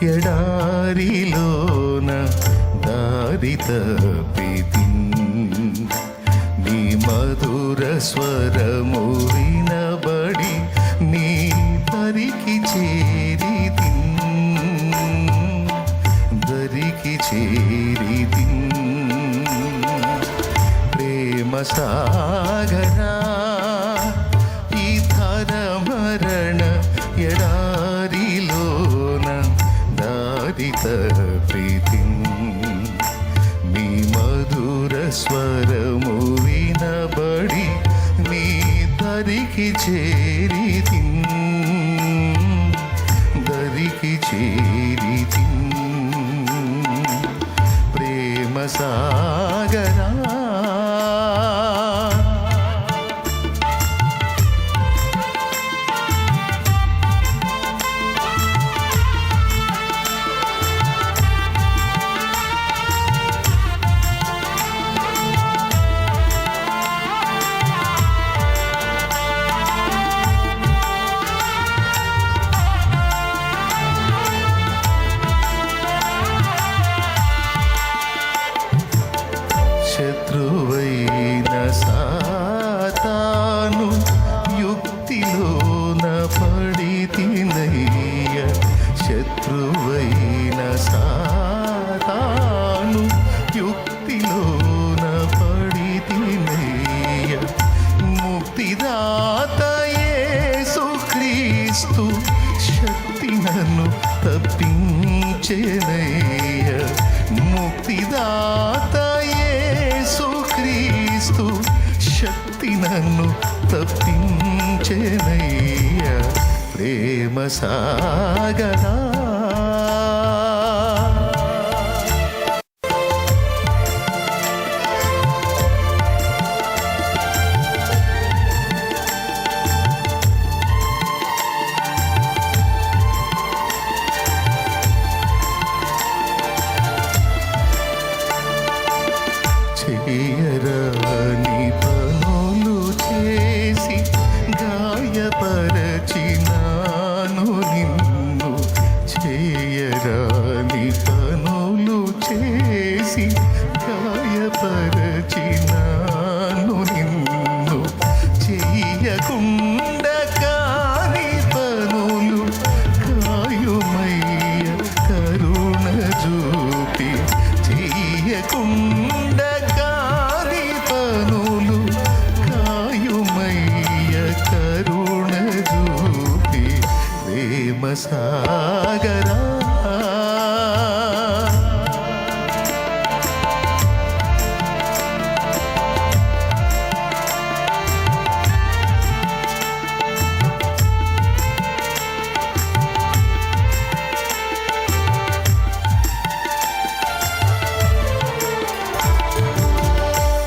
ఎడారిలోన దారి తప్పితిన్ నీ మధుర స్వరము వినబడి నీ దరికి చేరితిన్ ప్రేమ సాగరా ఈ ధర మరణ ఎడారిలోన దారి తప్పితిన్ నీ మధుర స్వరము వినబడి నీ దరికి చేరితిన్ ప్రేమ సాగరా శత్రువైన సాతాను యుక్తిలోన పడితినయ్య శత్రువైన సాతాను యుక్తిలోన పడితినయ్య ముక్తిదాత యేసుక్రీస్తు శక్తి నన్ను తప్పించెనయ్య ముక్తిదాత యేసుక్రీస్తు శక్తి నన్ను తప్పించెనయ్య ప్రేమ సాగరా చేయరాని పనులు చేసి గాయపరచినాను నిన్ను చేయరాని పనులు చేసి గాయపరచినాను నిన్ను చెయ్యకుండా కాని పనులు కాయుమయ్య కరుణ చూపి చెయ్యకుండా ప్రేమ సాగరా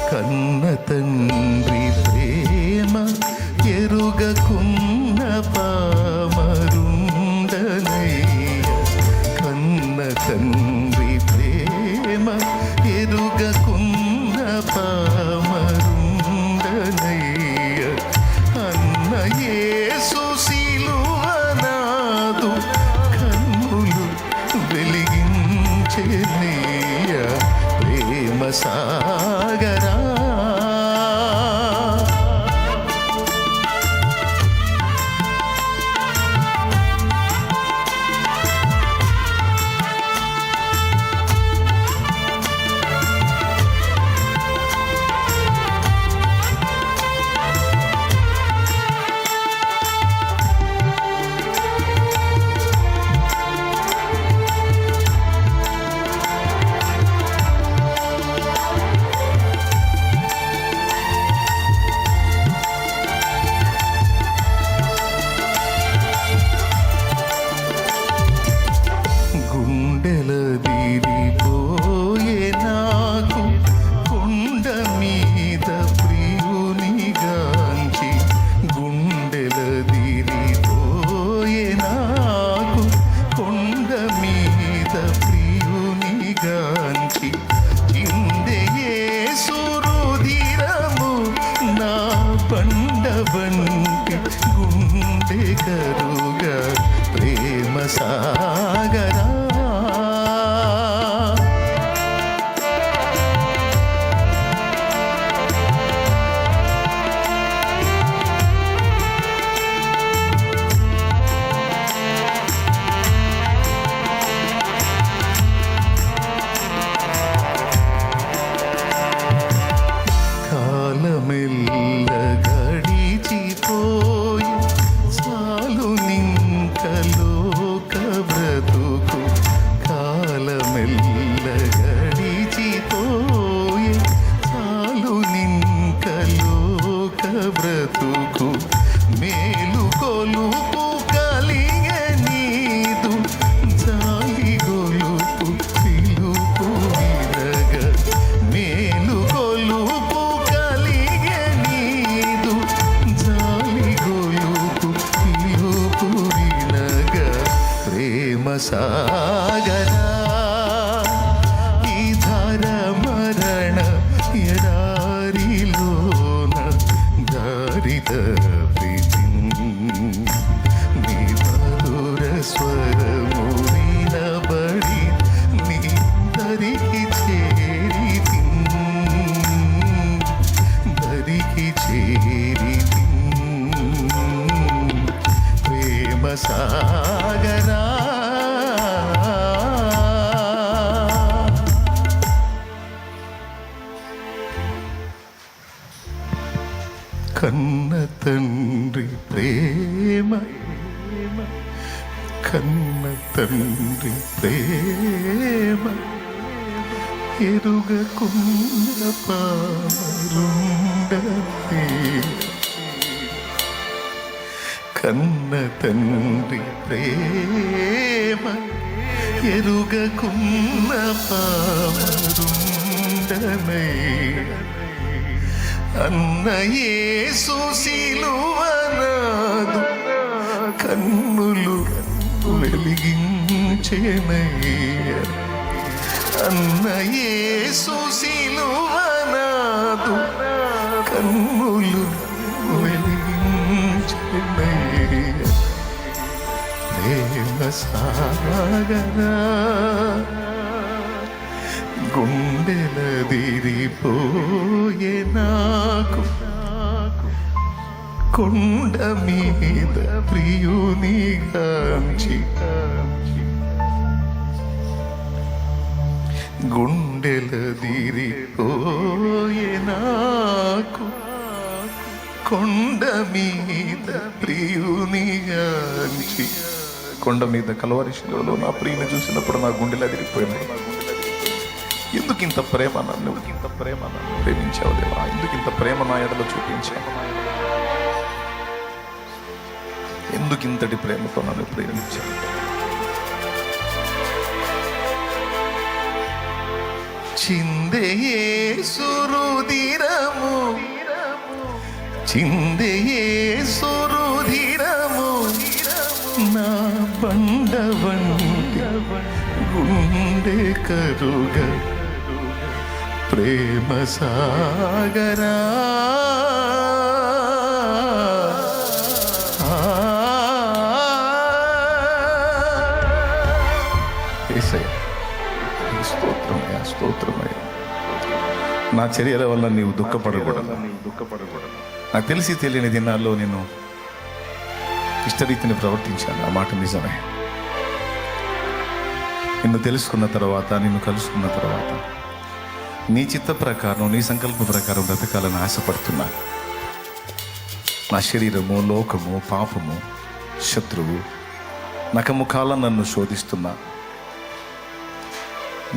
కన్న తండ్రి ప్రేమ ఎరుగకున్న పామరుండనయ్య కన్న తండ్రి ప్రేమ ఎరుగకున్న పామరుండనయ్య అన్న యేసు సిలువనాదు కన్నులు వెలిగించెనయ్య ప్రేమ సాగరా వంటి గుండె కరుగా ప్రేమ సాగరా సాగరా ఈ ధర మరణ ఎడారిలోన దారి తప్పితి నీ మధుర స్వరము వినబడి నీ దరికి చేరితి దరికి చేరితి ప్రేమ సాగరా కన్న తండ్రి ప్రేమ కన్న తండ్రి ప్రేమ ఎరుగకున్న పామరుండనే కన్న తండ్రి ప్రేమ ఎరుగకున్న పామరుండనే అన్న యేసు సిలువనాదు కన్నులు వెలిగించెనయ్య అన్న యేసు సిలువనాదు కన్నులు వెలిగించెనయ్య ప్రేమ సాగరా గుండెలదిరిపోయే నాకు కొండ మీద ప్రియునిగాంచి గుండెలదిరిపోయే నాకు కొండ మీద ప్రియునిగాంచి కొండ మీద కలువరి శిలువలో నా ప్రియుని చూసినప్పుడు నా గుండెలు అదిరిపోయినాయి. ఎందుకు ఇంత ప్రేమ నన్ను ప్రేమించావు దేవా? ఎందుకు ఇంత ప్రేమ నా ఎడలో చూపించావు? ఎందుకు ఇంతటి ప్రేమతో నన్ను ప్రేమించావు? చిందే సురుదిరము చిందే సురుదిరము నా బండ వంటి గుండె కరుగ ప్రేమ సాగరా స్తోత్రమయ్యా, స్తోత్రమయ్యా. నా చర్యల వల్ల నీవు దుఃఖపడకూడదు. నాకు తెలిసి తెలియని దినాల్లో నేను ఇష్టరీతిని ప్రవర్తించాను. ఆ మాట నిజమే. నిన్ను తెలుసుకున్న తర్వాత, నిన్ను కలుసుకున్న తర్వాత నీ చిత్త ప్రకారం, నీ సంకల్ప ప్రకారం బ్రతకాలని ఆశపడుతున్నా. నా శరీరము, లోకము, పాపము, శత్రువు నఖముఖాల నన్ను శోధిస్తున్నా.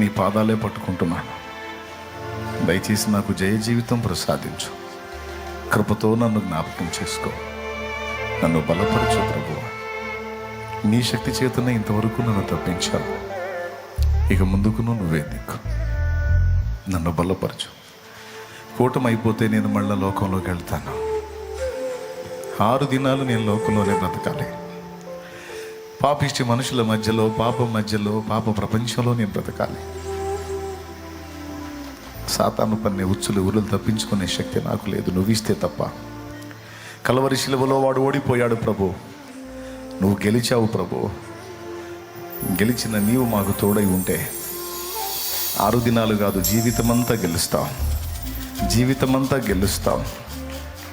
నీ పాదాలే పట్టుకుంటున్నాను. దయచేసి నాకు జయ జీవితం ప్రసాదించు. కృపతో నన్ను జ్ఞాపకం చేసుకో. నన్ను బలపరచు ప్రభువా. నీ శక్తి చేతనే ఇంతవరకు నన్ను తప్పించావు. ఇక ముందుకును నువ్వే దిక్కు. నన్ను బలపరచు. కూటమి అయిపోతే నేను మళ్ళా లోకంలోకి వెళ్తాను. 6 దినాలు నేను లోకంలోనే బ్రతకాలి. పాపిష్టి మనుషుల మధ్యలో, పాపం మధ్యలో, పాప ప్రపంచంలో నేను బ్రతకాలి. సాతాను పన్నే ఉచ్చులు ఊరులు తప్పించుకునే శక్తి నాకు లేదు, నువ్వు ఇస్తే తప్ప. కలవరి శిలువలో వాడు ఓడిపోయాడు ప్రభు. నువ్వు గెలిచావు ప్రభు. గెలిచిన నీవు మాకు తోడై ఉంటే 6 దినాలు కాదు, జీవితమంతా గెలుస్తాం. జీవితమంతా గెలుస్తాం.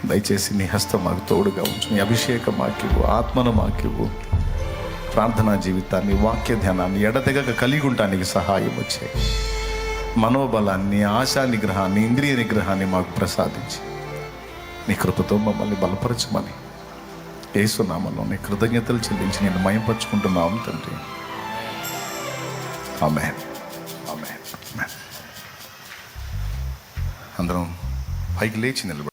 దయచేసి నీ హస్తం మాకు తోడుగా ఉంచు. నీ అభిషేకం మాకివ్వు, ఆత్మను మాకివ్వు. ప్రార్థనా జీవితాన్ని, వాక్య ధ్యానాన్ని ఎడతెగక కలిగి ఉండటానికి సహాయం వచ్చే మనోబలాన్ని, ఆశా నిగ్రహాన్ని, ఇంద్రియ నిగ్రహాన్ని మాకు ప్రసాదించి నీ కృపతో మమ్మల్ని బలపరచమని యేసు నామములో నీ కృతజ్ఞతలు చెల్లించి నేను మయంపరుచుకుంటున్నాము తండ్రి. ఆమేన్, ఆమేన్, ఆమేన్. అందరం పైకి లేచి నిలబడి